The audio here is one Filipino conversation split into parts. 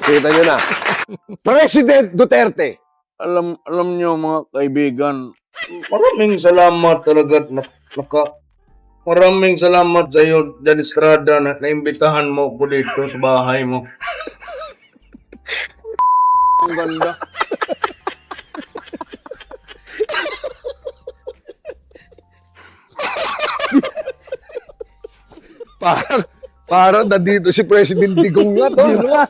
Kita nyo na. President Duterte. Alam nyo mga kaibigan, maraming salamat talaga maraming salamat sa iyo, Dan Estrada, na naimbitahan mo ko dito sa bahay mo. Ang ganda. Parang nandito si President Digong nga to. Ha?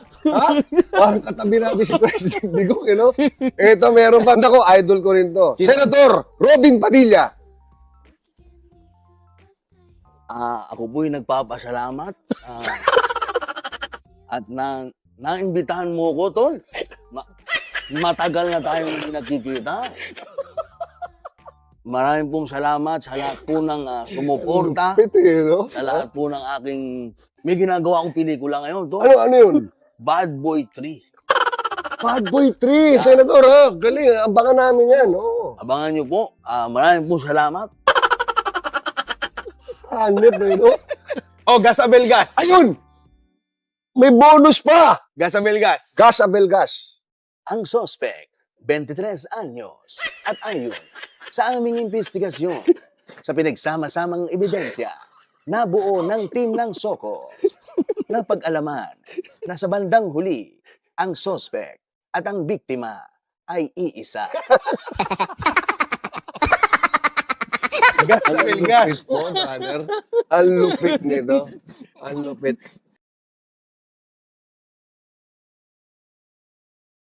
Parang katabi natin si President Digong, you know? Ito, meron pa. Ako, idol ko rin to. Senator Robin Padilla. Ako po'y nagpapasalamat. At naimbitahan mo ko, Tol. Matagal na tayong hindi nagkikita. Maraming pong salamat sa lahat po ng sumuporta. Pwede, no? Sa lahat po ng aking... May ginagawa akong pelikula ngayon, Tol. Ano yun? Bad Boy 3. Bad Boy 3, Senator, ha? Galing, abangan namin yan, oh. Abangan nyo po. Maraming pong salamat. Hanip, eh, no? Oh, Gas Abel Gas. Ayun! May bonus pa! Gas Abel Gas. Gas Abel Gas. Ang suspect, 23 anyos. At ayon sa aming investigasyon, sa pinagsama-samang ebidensya, nabuo ng team ng Soko na pag-alaman na sa bandang huli, ang suspect at ang biktima ay iisa. Gas Abel Gas. Ang lupit nito. Ang lupit.